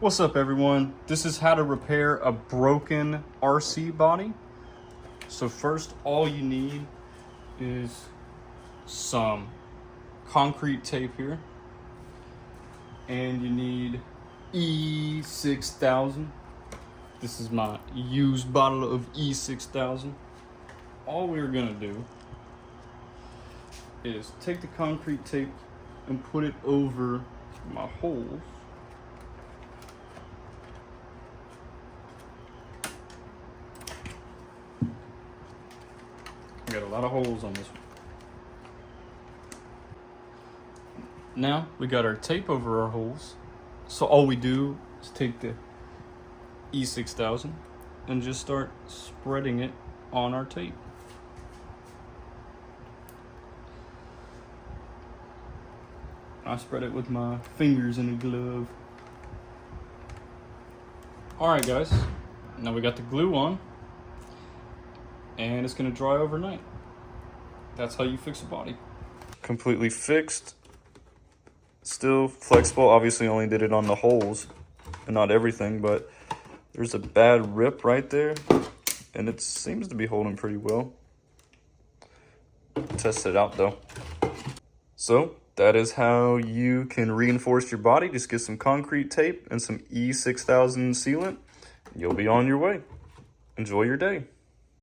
What's up everyone? This is how to repair a broken RC body. So first, all you need is some concrete tape here. And you need E6000. This is my used bottle of E6000. All we're gonna do is take the concrete tape and put it over my holes. I got a lot of holes on this one. Now we got our tape over our holes. So all we do is take the E6000 and just start spreading it on our tape. I spread it with my fingers in a glove. Alright guys, now we got the glue on. And it's gonna dry overnight. That's how you fix a body. Completely fixed. Still flexible. Obviously only did it on the holes and not everything, but there's a bad rip right there and it seems to be holding pretty well. Test it out though. So that is how you can reinforce your body. Just get some concrete tape and some E6000 sealant. You'll be on your way. Enjoy your day.